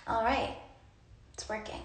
All right, it's working.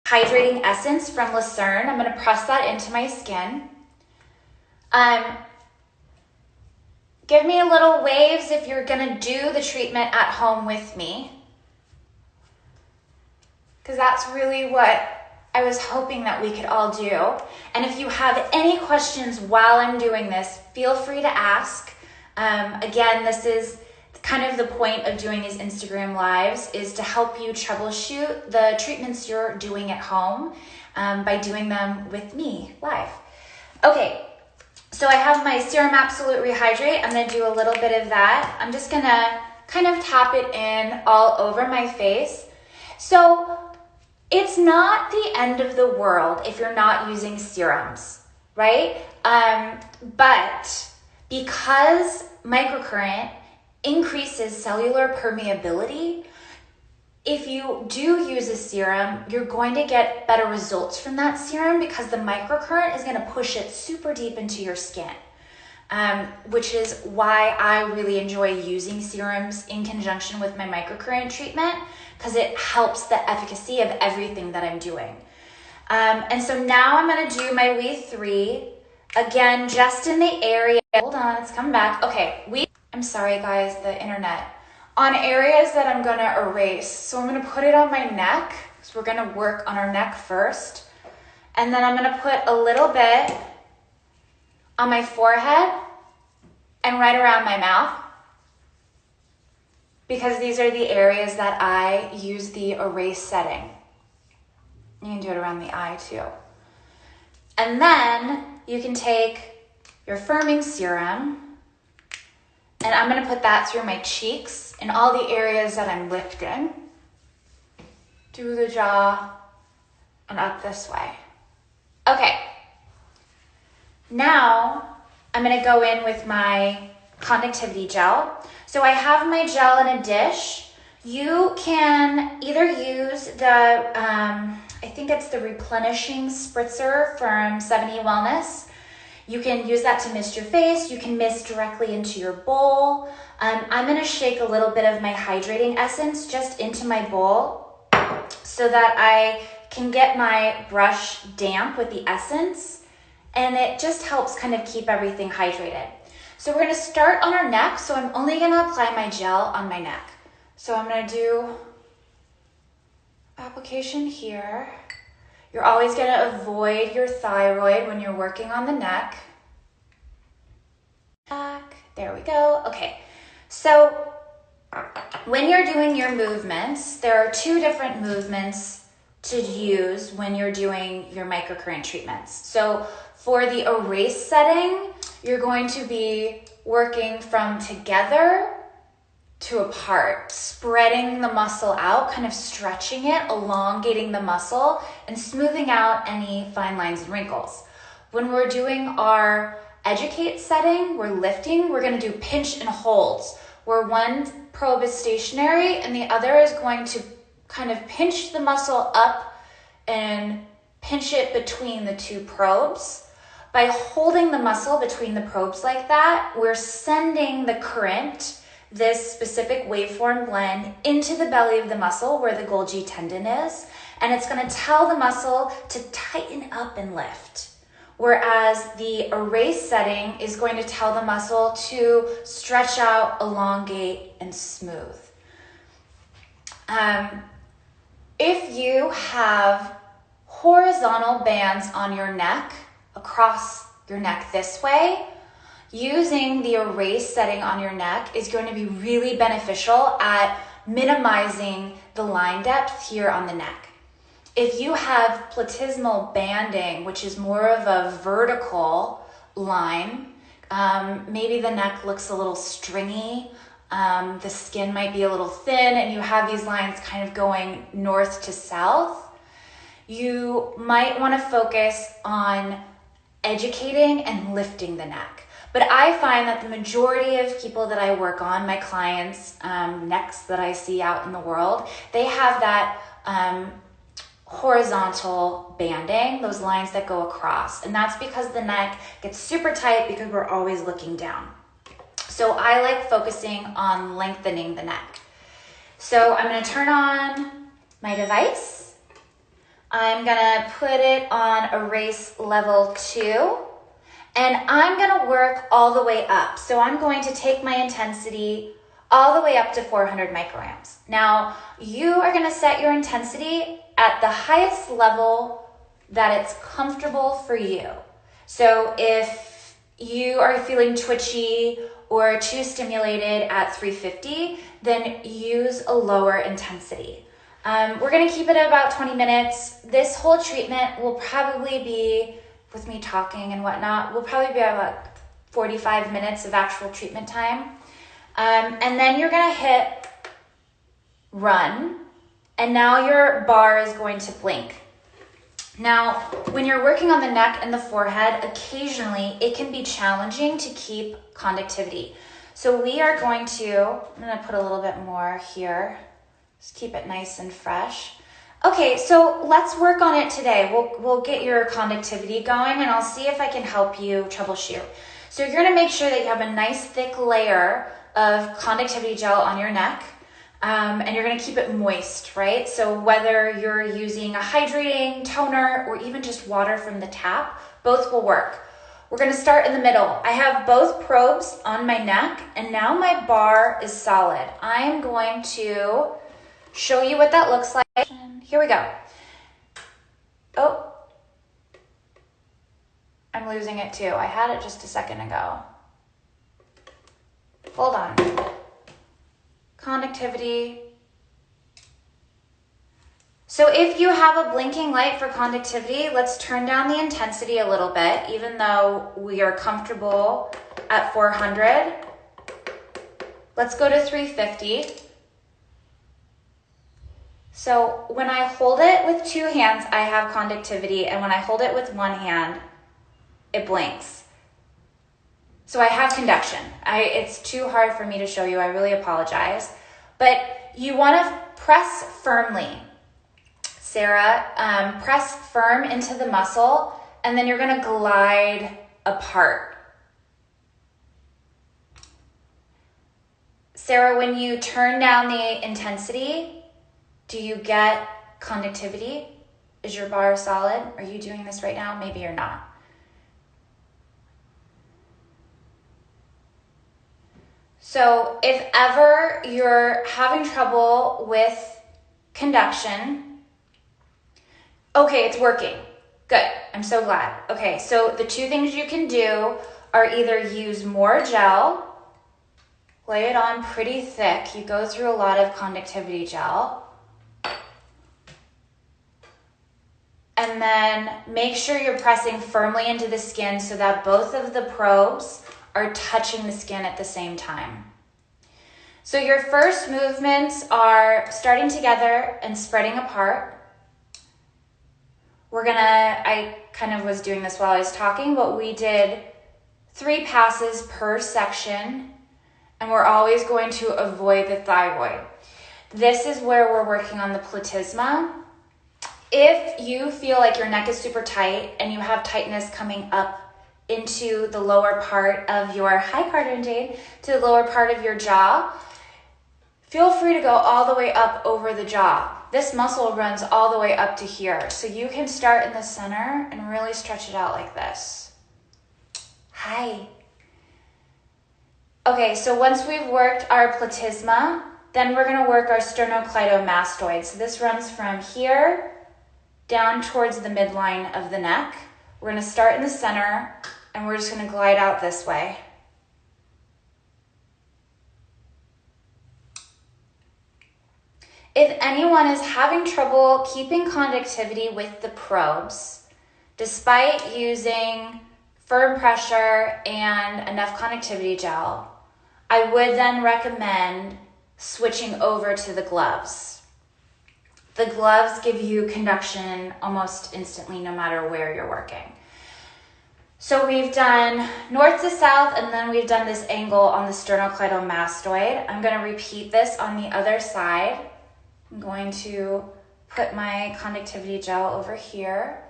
Hydrating essence from Luzern. I'm going to press that into my skin. Give me a little waves if you're going to do the treatment at home with me, because that's really what I was hoping that we could all do. And if you have any questions while I'm doing this, feel free to ask. Again, this is kind of the point of doing these Instagram lives, is to help you troubleshoot the treatments you're doing at home by doing them with me live. Okay, so I have my Serum Absolute Rehydrate. I'm gonna do a little bit of that. I'm just gonna kind of tap it in all over my face. So it's not the end of the world if you're not using serums, right? But because microcurrent increases cellular permeability, if you do use a serum, you're going to get better results from that serum because the microcurrent is going to push it super deep into your skin, which is why I really enjoy using serums in conjunction with my microcurrent treatment, because it helps the efficacy of everything that I'm doing. And so now I'm going to do my WE3, again, just in the area. Hold on, it's coming back. Okay, I'm sorry guys, the internet. On areas that I'm gonna erase. So I'm gonna put it on my neck. So we're gonna work on our neck first. And then I'm gonna put a little bit on my forehead and right around my mouth, because these are the areas that I use the erase setting. You can do it around the eye too. And then you can take your firming serum, and I'm gonna put that through my cheeks and all the areas that I'm lifting. Do the jaw and up this way. Okay, now I'm gonna go in with my conductivity gel. So I have my gel in a dish. You can either use the, I think it's the replenishing spritzer from 70 Wellness. You can use that to mist your face. You can mist directly into your bowl. I'm gonna shake a little bit of my hydrating essence just into my bowl so that I can get my brush damp with the essence, and it just helps kind of keep everything hydrated. So we're gonna start on our neck, so I'm only gonna apply my gel on my neck. So I'm gonna do application here. You're always gonna avoid your thyroid when you're working on the neck. Back, there we go. Okay, so when you're doing your movements, there are two different movements to use when you're doing your microcurrent treatments. So for the erase setting, you're going to be working from together to apart, spreading the muscle out, kind of stretching it, elongating the muscle, and smoothing out any fine lines and wrinkles. When we're doing our educate setting, we're lifting, we're gonna do pinch and holds, where one probe is stationary and the other is going to kind of pinch the muscle up and pinch it between the two probes. By holding the muscle between the probes like that, we're sending the current, this specific waveform blend, into the belly of the muscle where the Golgi tendon is, and it's gonna tell the muscle to tighten up and lift. Whereas the erase setting is going to tell the muscle to stretch out, elongate, and smooth. If you have horizontal bands on your neck, across your neck this way, using the erase setting on your neck is going to be really beneficial at minimizing the line depth here on the neck. If you have platysmal banding, which is more of a vertical line, maybe the neck looks a little stringy, the skin might be a little thin, and you have these lines kind of going north to south, you might want to focus on educating and lifting the neck. But I find that the majority of people that I work on, my clients, necks that I see out in the world, they have that horizontal banding, those lines that go across. And that's because the neck gets super tight because we're always looking down. So I like focusing on lengthening the neck. So I'm gonna turn on my device. I'm gonna put it on erase level 2. And I'm gonna work all the way up. So I'm going to take my intensity all the way up to 400 micrograms. Now, you are gonna set your intensity at the highest level that it's comfortable for you. So if you are feeling twitchy or too stimulated at 350, then use a lower intensity. We're gonna keep it at about 20 minutes. This whole treatment will probably be, with me talking and whatnot, will probably be about 45 minutes of actual treatment time. And then you're gonna hit run, and now your bar is going to blink. Now, when you're working on the neck and the forehead, occasionally it can be challenging to keep conductivity. So we are going to, I'm gonna put a little bit more here. Just keep it nice and fresh. Okay, so let's work on it today. We'll get your conductivity going, and I'll see if I can help you troubleshoot. So you're gonna make sure that you have a nice thick layer of conductivity gel on your neck, and you're gonna keep it moist, right? So whether you're using a hydrating, toner, or even just water from the tap, both will work. We're gonna start in the middle. I have both probes on my neck, and now my bar is solid. I am going to show you what that looks like. Here we go. Oh, I'm losing it too. I had it just a second ago. Hold on. Conductivity. So if you have a blinking light for conductivity, let's turn down the intensity a little bit, even though we are comfortable at 400. Let's go to 350. So when I hold it with two hands, I have conductivity, and when I hold it with one hand, it blinks. So I have conduction. It's too hard for me to show you. I really apologize. But you want to press firmly. Sarah, press firm into the muscle, and then you're going to glide apart. Sarah, when you turn down the intensity, do you get conductivity? Is your bar solid? Are you doing this right now? Maybe you're not. So if ever you're having trouble with conduction, okay, it's working. Good, I'm so glad. Okay, so the two things you can do are either use more gel, lay it on pretty thick. You go through a lot of conductivity gel. And then make sure you're pressing firmly into the skin so that both of the probes are touching the skin at the same time. So your first movements are starting together and spreading apart. I kind of was doing this while I was talking, but we did 3 passes per section, and we're always going to avoid the thyroid. This is where we're working on the platysma. If you feel like your neck is super tight and you have tightness coming up into the lower part of your, hi Carter and Jade, to the lower part of your jaw, feel free to go all the way up over the jaw. This muscle runs all the way up to here. So you can start in the center and really stretch it out like this. Hi. Okay, so once we've worked our platysma, then we're gonna work our sternocleidomastoid. So this runs from here down towards the midline of the neck. We're gonna start in the center, and we're just gonna glide out this way. If anyone is having trouble keeping conductivity with the probes, despite using firm pressure and enough conductivity gel, I would then recommend switching over to the gloves. The gloves give you conduction almost instantly, no matter where you're working. So we've done north to south, and then we've done this angle on the sternocleidomastoid. I'm going to repeat this on the other side. I'm going to put my conductivity gel over here,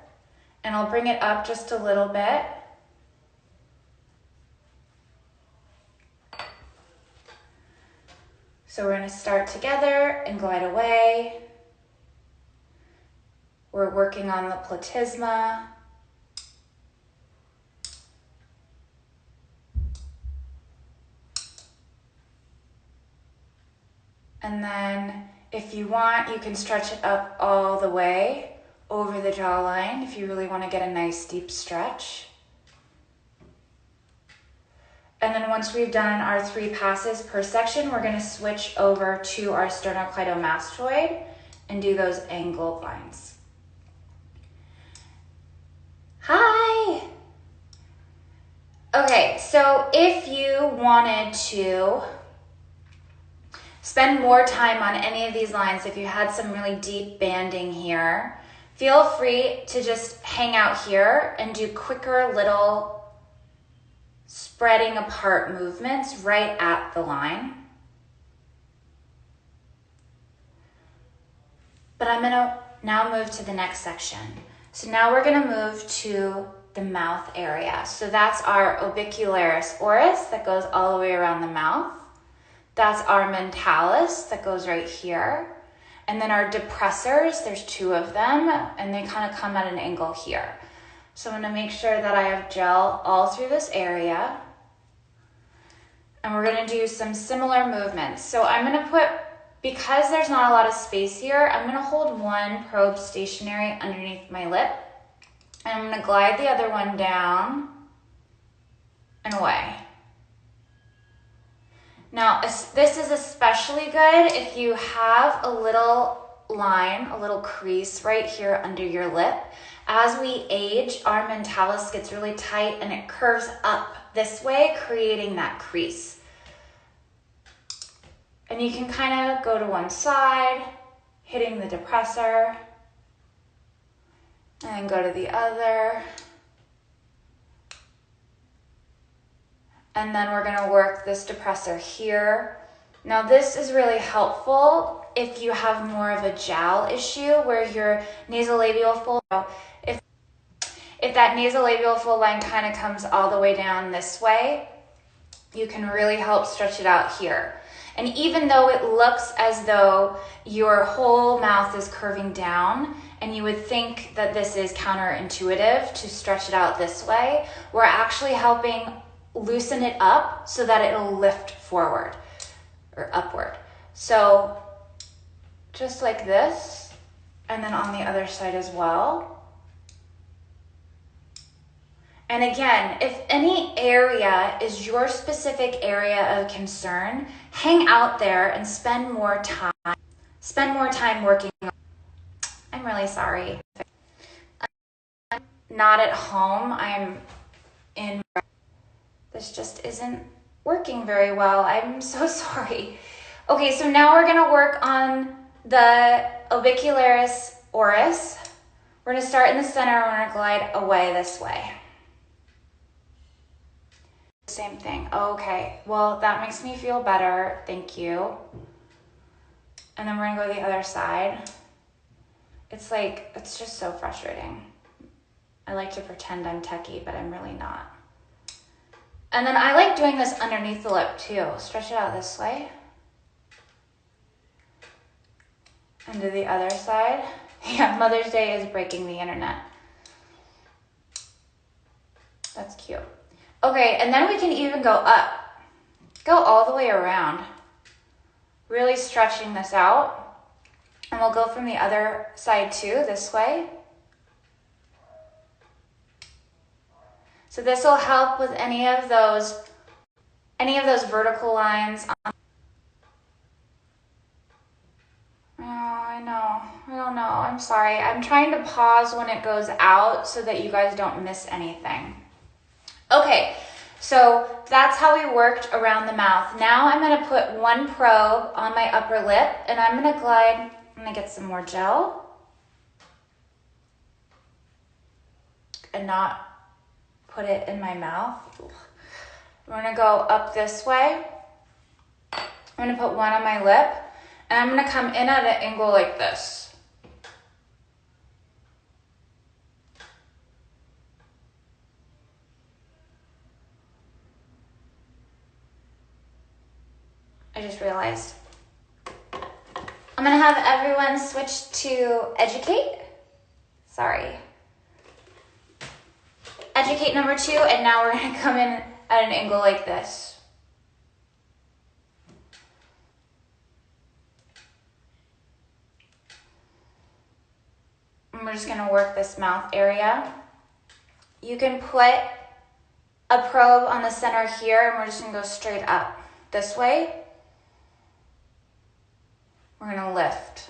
and I'll bring it up just a little bit. So we're going to start together and glide away. We're working on the platysma. And then if you want, you can stretch it up all the way, over the jawline if you really want to get a nice deep stretch. And then once we've done our 3 passes per section, we're going to switch over to our sternocleidomastoid and do those angled lines. Hi! Okay, so if you wanted to spend more time on any of these lines, if you had some really deep banding here, feel free to just hang out here and do quicker little spreading apart movements right at the line. But I'm gonna now move to the next section. So now we're gonna move to the mouth area. So that's our orbicularis oris that goes all the way around the mouth. That's our mentalis that goes right here. And then our depressors, there's 2 of them, and they kind of come at an angle here. So I'm gonna make sure that I have gel all through this area. And we're gonna do some similar movements. So I'm gonna put, because there's not a lot of space here, I'm gonna hold one probe stationary underneath my lip. And I'm gonna glide the other one down and away. Now, this is especially good if you have a little line, a little crease right here under your lip. As we age, our mentalis gets really tight and it curves up this way, creating that crease. And you can kind of go to one side, hitting the depressor, and then go to the other. And then we're gonna work this depressor here. Now this is really helpful if you have more of a jowl issue where your nasolabial fold, if that nasolabial fold line kind of comes all the way down this way, you can really help stretch it out here. And even though it looks as though your whole mouth is curving down, and you would think that this is counterintuitive to stretch it out this way, we're actually helping loosen it up so that it'll lift forward or upward. So just like this, and then on the other side as well. And again, if any area is your specific area of concern, hang out there and spend more time working. I'm really sorry. I'm not at home. I'm in. This just isn't working very well. I'm so sorry. Okay, so now we're gonna work on the orbicularis oris. We're gonna start in the center and we're gonna glide away this way. Same thing. Okay, well, that makes me feel better. Thank you. And then we're gonna go to the other side. It's just so frustrating. I like to pretend I'm techie, but I'm really not. And then I like doing this underneath the lip too. Stretch it out this way. And to the other side. Yeah, Mother's Day is breaking the internet. That's cute. Okay, and then we can even go up. Go all the way around. Really stretching this out. And we'll go from the other side too, this way. So this will help with any of those vertical lines. Oh, I know. I don't know. I'm sorry. I'm trying to pause when it goes out so that you guys don't miss anything. Okay, so that's how we worked around the mouth. Now I'm going to put one probe on my upper lip and I'm going to glide. I'm going to get some more gel and not put it in my mouth. We're gonna go up this way. I'm gonna put one on my lip and I'm gonna come in at an angle like this. I just realized. I'm gonna have everyone switch to educate. Sorry. Educate number 2, and now we're gonna come in at an angle like this. I'm we're just gonna work this mouth area. You can put a probe on the center here, and we're just gonna go straight up this way. We're gonna lift.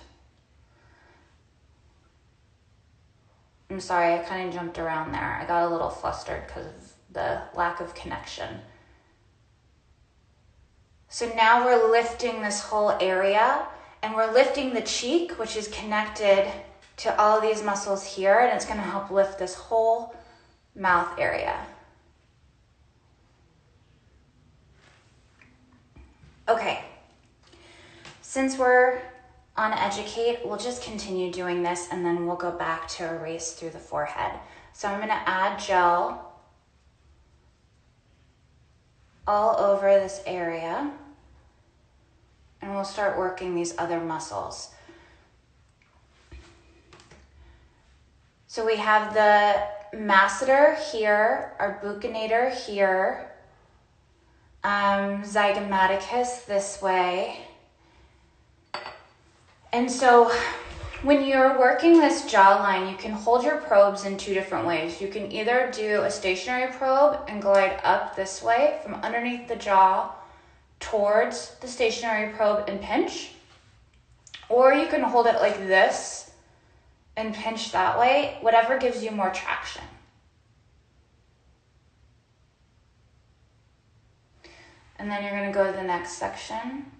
I'm sorry, I kind of jumped around there. I got a little flustered because of the lack of connection. So now we're lifting this whole area, and we're lifting the cheek, which is connected to all of these muscles here, and it's gonna help lift this whole mouth area. Okay, since we're on Educate, we'll just continue doing this, and then we'll go back to erase through the forehead. So I'm gonna add gel all over this area, and we'll start working these other muscles. So we have the masseter here, our buccinator here, zygomaticus this way. And so when you're working this jawline, you can hold your probes in two different ways. You can either do a stationary probe and glide up this way from underneath the jaw towards the stationary probe and pinch, or you can hold it like this and pinch that way, whatever gives you more traction. And then you're gonna go to the next section.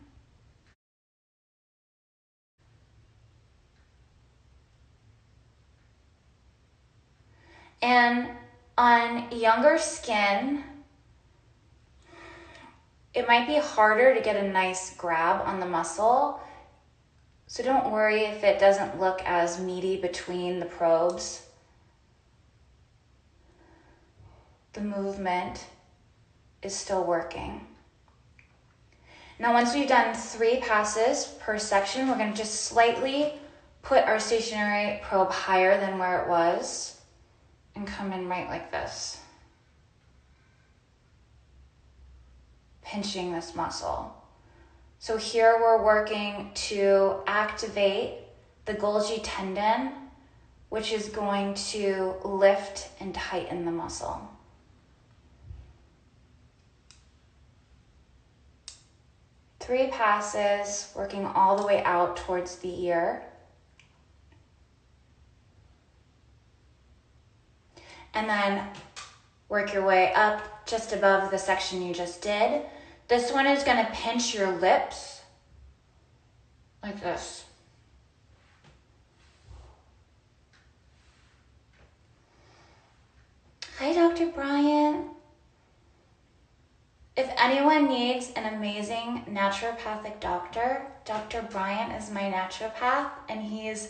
And on younger skin, it might be harder to get a nice grab on the muscle. So don't worry if it doesn't look as meaty between the probes. The movement is still working. Now, once we've done 3 passes per section, we're gonna just slightly put our stationary probe higher than where it was and come in right like this, pinching this muscle. So here we're working to activate the Golgi tendon, which is going to lift and tighten the muscle. Three passes, working all the way out towards the ear. And then work your way up just above the section you just did. This one is going to pinch your lips like this. Hi, Dr. Bryant. If anyone needs an amazing naturopathic doctor, Dr. Bryant is my naturopath, and he's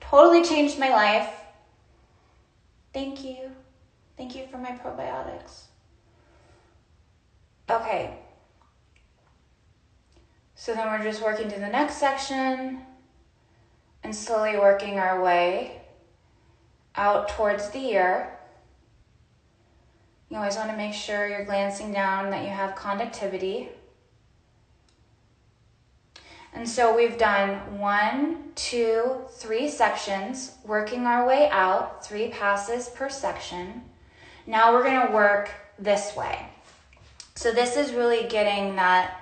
totally changed my life. Thank you. Thank you for my probiotics. Okay. So then we're just working to the next section and slowly working our way out towards the ear. You always want to make sure you're glancing down, that you have conductivity. And so we've done 1, 2, 3 sections, working our way out, 3 passes per section. Now we're going to work this way. So this is really getting that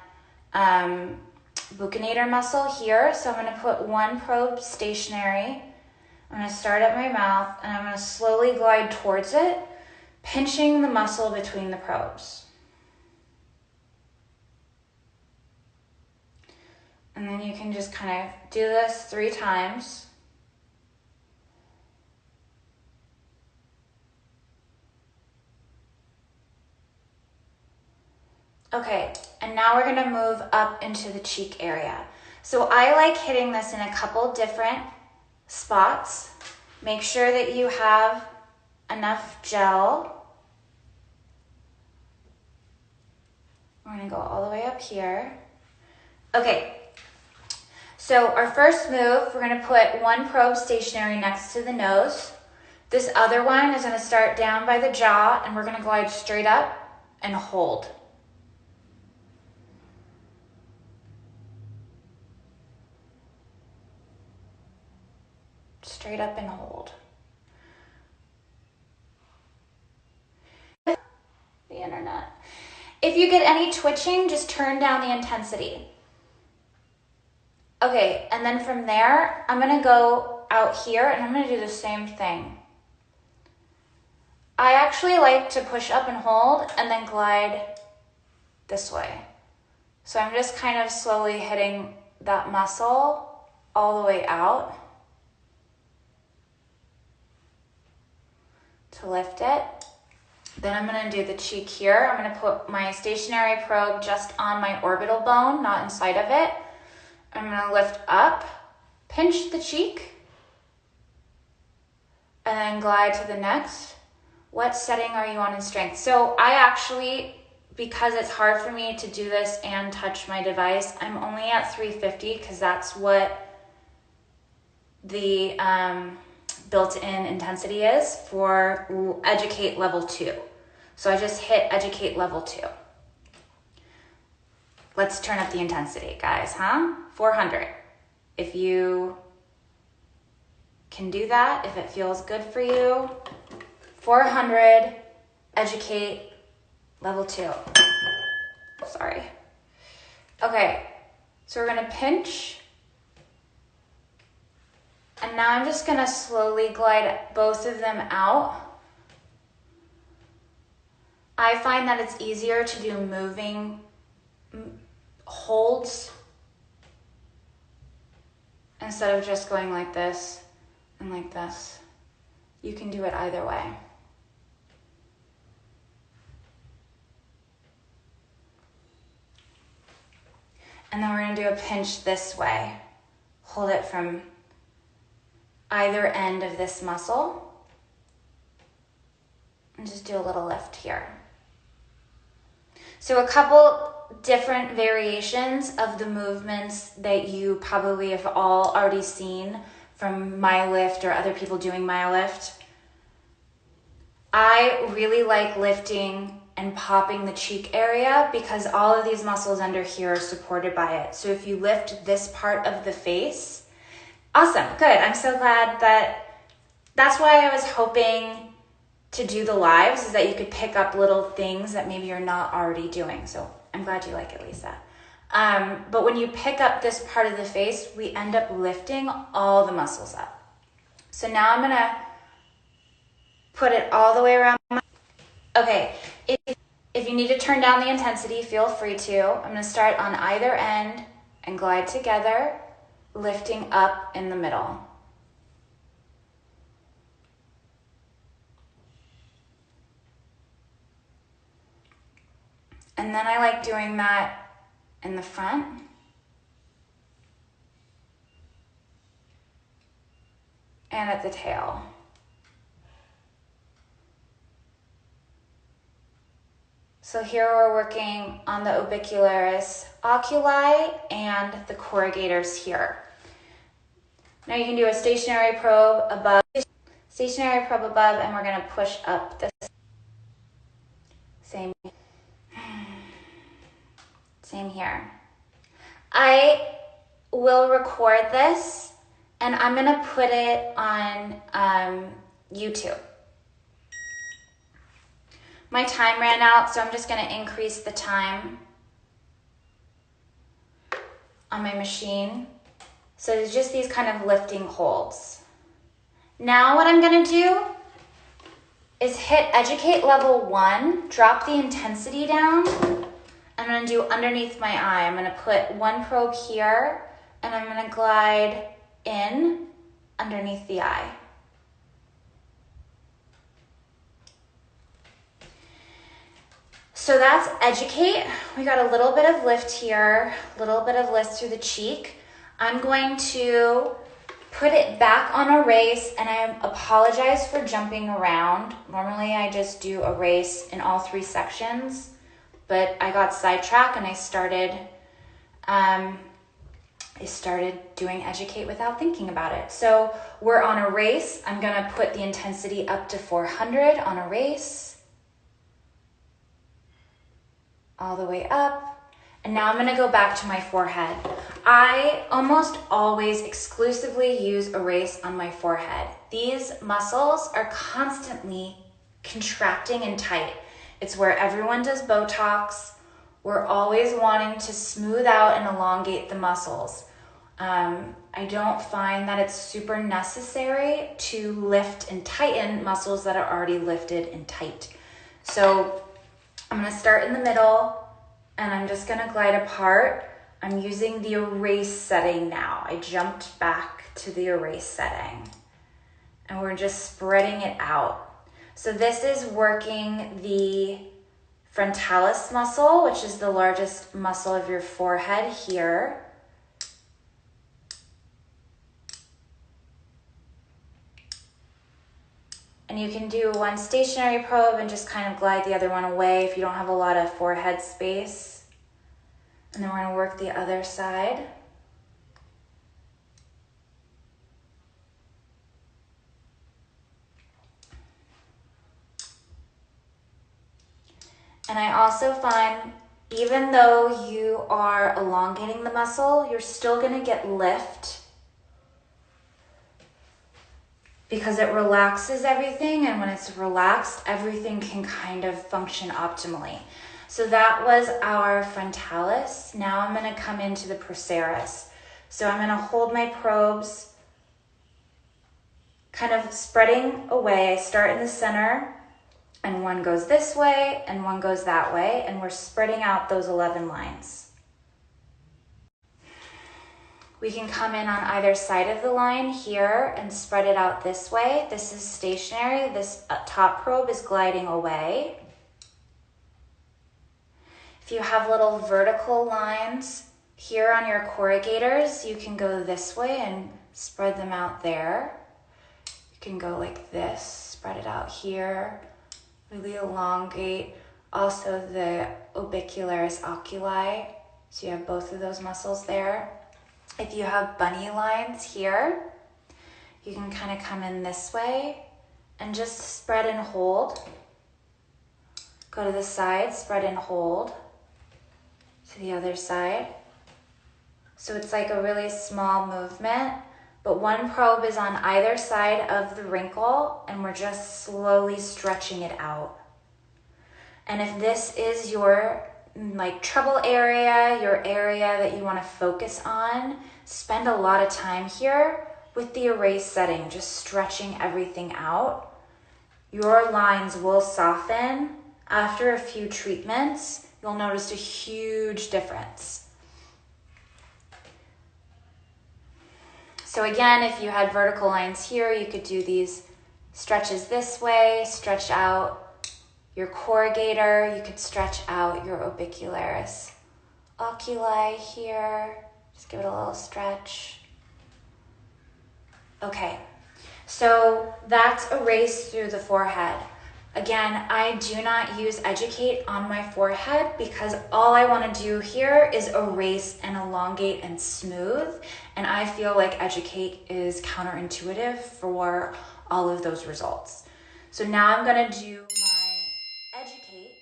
buccinator muscle here. So I'm going to put 1 probe stationary. I'm going to start at my mouth, and I'm going to slowly glide towards it, pinching the muscle between the probes. And then you can just kind of do this 3 times. Okay, and now we're gonna move up into the cheek area. So I like hitting this in a couple different spots. Make sure that you have enough gel. We're gonna go all the way up here. Okay. So our first move, we're going to put 1 probe stationary next to the nose. This other one is going to start down by the jaw, and we're going to glide straight up and hold. Straight up and hold. internet. If you get any twitching, just turn down the intensity. Okay, and then from there, I'm gonna go out here and I'm gonna do the same thing. I actually like to push up and hold and then glide this way. So I'm just kind of slowly hitting that muscle all the way out to lift it. Then I'm gonna do the cheek here. I'm gonna put my stationary probe just on my orbital bone, not inside of it. I'm gonna lift up, pinch the cheek, and then glide to the next. What setting are you on in strength? So I actually, because it's hard for me to do this and touch my device, I'm only at 350 because that's what the built-in intensity is for Educate Level 2. So I just hit Educate Level 2. Let's turn up the intensity, guys, huh? 400. If you can do that, if it feels good for you, 400, Educate Level 2. Sorry. Okay, so we're gonna pinch. And now I'm just gonna slowly glide both of them out. I find that it's easier to do moving holds instead of just going like this and like this. You can do it either way. And then we're gonna do a pinch this way. Hold it from either end of this muscle. And just do a little lift here. So a couple different variations of the movements that you probably have all already seen from MyoLift or other people doing MyoLift. I really like lifting and popping the cheek area because all of these muscles under here are supported by it. So if you lift this part of the face, awesome, good. I'm so glad that's why I was hoping to do the lives, is that you could pick up little things that maybe you're not already doing. So I'm glad you like it, Lisa. But when you pick up this part of the face, we end up lifting all the muscles up. So now I'm gonna put it all the way around. Okay, if you need to turn down the intensity, feel free to. I'm gonna start on either end and glide together, lifting up in the middle. And then I like doing that in the front. And at the tail. So here we're working on the orbicularis oculi and the corrugators here. Now you can do a stationary probe above, and we're gonna push up this. Same here. I will record this and I'm gonna put it on YouTube. My time ran out, so I'm just gonna increase the time on my machine. So it's just these kind of lifting holds. Now what I'm gonna do is hit Educate Level 1, drop the intensity down. I'm gonna do underneath my eye. I'm gonna put one probe here and I'm gonna glide in underneath the eye. So that's Educate. We got a little bit of lift here, a little bit of lift through the cheek. I'm going to put it back on Erase, and I apologize for jumping around. Normally I just do Erase in all 3 sections, but I got sidetracked and I started doing Educate without thinking about it. So we're on Erase. I'm gonna put the intensity up to 400 on Erase. All the way up. And now I'm gonna go back to my forehead. I almost always exclusively use Erase on my forehead. These muscles are constantly contracting and tight. It's where everyone does Botox. We're always wanting to smooth out and elongate the muscles. I don't find that it's super necessary to lift and tighten muscles that are already lifted and tight. So I'm gonna start in the middle and I'm just gonna glide apart. I'm using the erase setting now. I jumped back to the erase setting and we're just spreading it out. So this is working the frontalis muscle, which is the largest muscle of your forehead here. And you can do one stationary probe and just kind of glide the other one away if you don't have a lot of forehead space. And then we're going to work the other side. And I also find, even though you are elongating the muscle, you're still going to get lift because it relaxes everything, and when it's relaxed, everything can kind of function optimally. So that was our frontalis. Now I'm going to come into the procerus. So I'm going to hold my probes kind of spreading away. I start in the center, and one goes this way, and one goes that way, and we're spreading out those 11 lines. We can come in on either side of the line here and spread it out this way. This is stationary. This top probe is gliding away. If you have little vertical lines here on your corrugators, you can go this way and spread them out there. You can go like this, spread it out here, really elongate. Also the orbicularis oculi, so you have both of those muscles there. If you have bunny lines here, you can kind of come in this way and just spread and hold. Go to the side, spread and hold to the other side. So it's like a really small movement, but one probe is on either side of the wrinkle and we're just slowly stretching it out. And if this is your trouble area, your area that you want to focus on, spend a lot of time here with the erase setting, just stretching everything out. Your lines will soften. After a few treatments, you'll notice a huge difference. So again, if you had vertical lines here, you could do these stretches this way, stretch out your corrugator, you could stretch out your orbicularis oculi here. Just give it a little stretch. Okay, so that's erase through the forehead. Again, I do not use Educate on my forehead because all I want to do here is erase and elongate and smooth. And I feel like Educate is counterintuitive for all of those results. So now I'm going to do my Educate.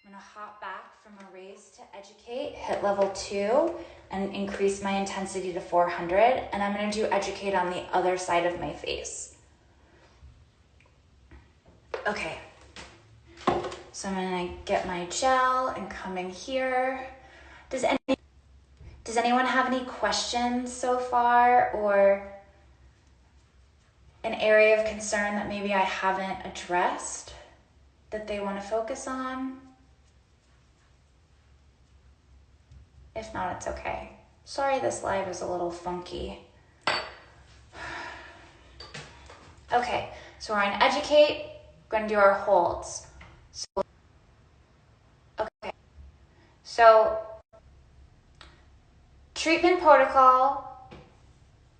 I'm going to hop back from erase to Educate, hit level 2, and increase my intensity to 400. And I'm going to do Educate on the other side of my face. Okay, so I'm gonna get my gel and come in here. Does anyone have any questions so far, or an area of concern that maybe I haven't addressed that they want to focus on? If not, it's okay. Sorry this live is a little funky. Okay, so we're on Educate. We're going to do our holds. So treatment protocol,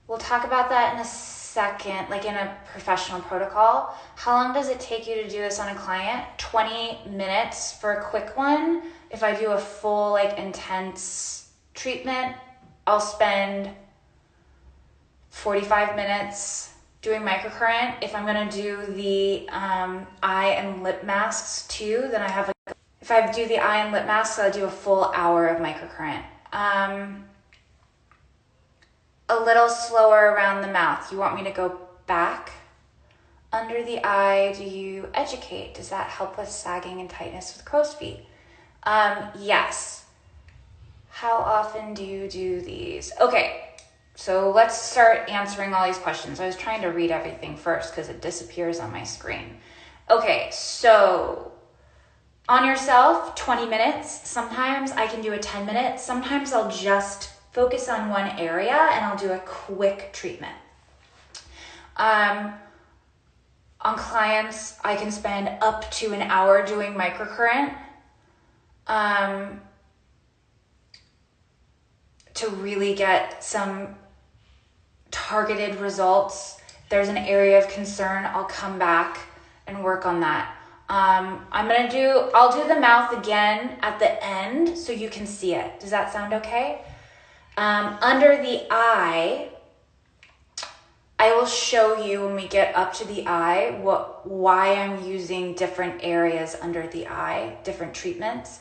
we'll talk about that in a second, like in a professional protocol. How long does it take you to do this on a client? 20 minutes for a quick one. If I do a full, intense treatment, I'll spend 45 minutes doing microcurrent. If I'm gonna do the eye and lip masks too, then if I do the eye and lip masks, I'll do a full hour of microcurrent. A little slower around the mouth. You want me to go back? Under the eye, do you educate? Does that help with sagging and tightness with crow's feet? Yes. How often do you do these? Okay, so let's start answering all these questions. I was trying to read everything first because it disappears on my screen. Okay, so on yourself, 20 minutes. Sometimes I can do a 10 minutes. Sometimes I'll just focus on one area and I'll do a quick treatment. On clients, I can spend up to an hour doing microcurrent to really get some targeted results. If there's an area of concern, I'll come back and work on that. I'll do the mouth again at the end so you can see it. Does that sound okay? Under the eye, I will show you when we get up to the eye why I'm using different areas under the eye, different treatments.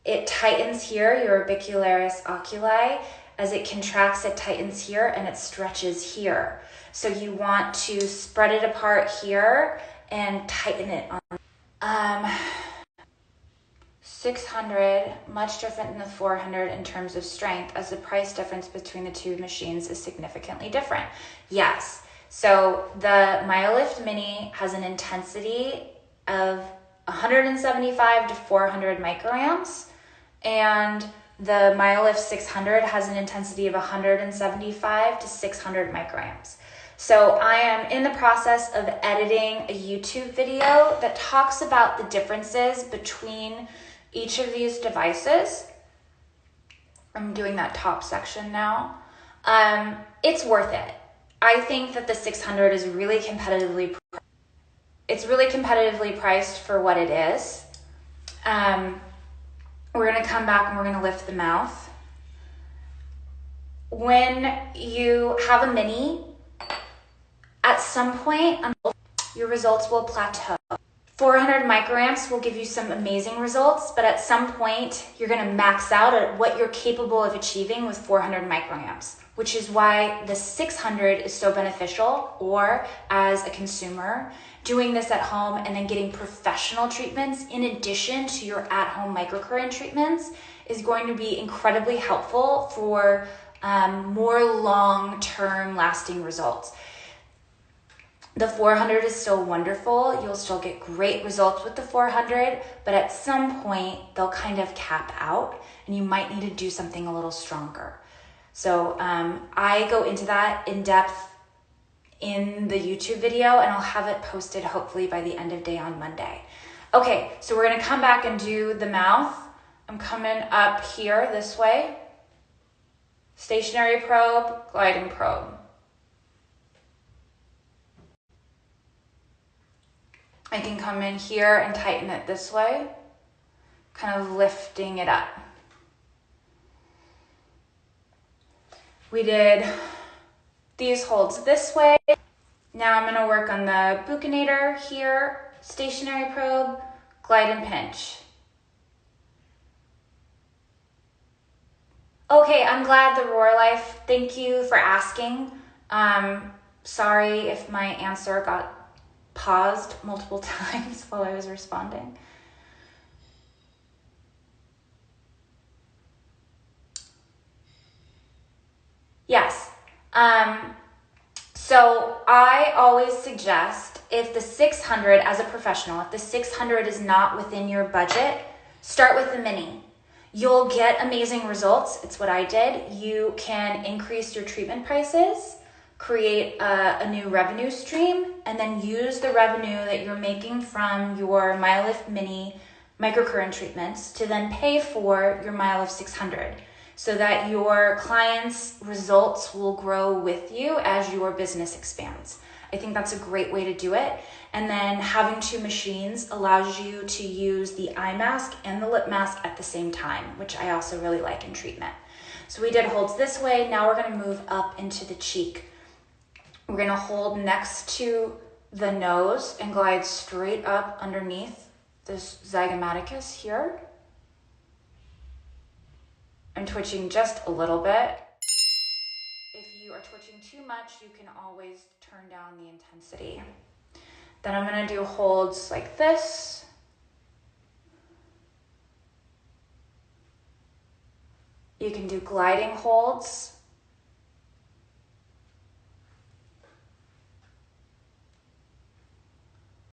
It tightens here, your orbicularis oculi. As it contracts, it tightens here and it stretches here. So you want to spread it apart here and tighten it on. 600, much different than the 400 in terms of strength, as the price difference between the two machines is significantly different. Yes, so the MyoLift Mini has an intensity of 175 to 400 micrograms, and the MyoLift 600 has an intensity of 175 to 600 micrograms. So I am in the process of editing a YouTube video that talks about the differences between each of these devices. I'm doing that top section now. It's worth it. I think that the 600 is really competitively priced for what it is. We're gonna come back and we're gonna lift the mouth. When you have a mini, at some point, your results will plateau. 400 microamps will give you some amazing results, but at some point, you're gonna max out at what you're capable of achieving with 400 microamps, which is why the 600 is so beneficial, or as a consumer, doing this at home and then getting professional treatments in addition to your at-home microcurrent treatments is going to be incredibly helpful for more long-term lasting results. The 400 is still wonderful. You'll still get great results with the 400, but at some point they'll kind of cap out and you might need to do something a little stronger. So I go into that in depth in the YouTube video and I'll have it posted hopefully by the end of day on Monday. Okay, so we're gonna come back and do the mouth. I'm coming up here this way. Stationary probe, gliding probe. I can come in here and tighten it this way, kind of lifting it up. We did these holds this way. Now I'm gonna work on the buccinator here, stationary probe, glide and pinch. Okay, I'm glad the Roar Life, thank you for asking. Sorry if my answer got paused multiple times while I was responding. Yes. So I always suggest if the 600 as a professional, if the 600 is not within your budget, start with the Mini. You'll get amazing results. It's what I did. You can increase your treatment prices, create a new revenue stream, and then use the revenue that you're making from your MyoLift Mini microcurrent treatments to then pay for your MyoLift 600 so that your clients' results will grow with you as your business expands. I think that's a great way to do it. And then having two machines allows you to use the eye mask and the lip mask at the same time, which I also really like in treatment. So we did holds this way. Now we're gonna move up into the cheek. We're gonna hold next to the nose and glide straight up underneath this zygomaticus here. I'm twitching just a little bit. If you are twitching too much, you can always turn down the intensity. Then I'm gonna do holds like this. You can do gliding holds.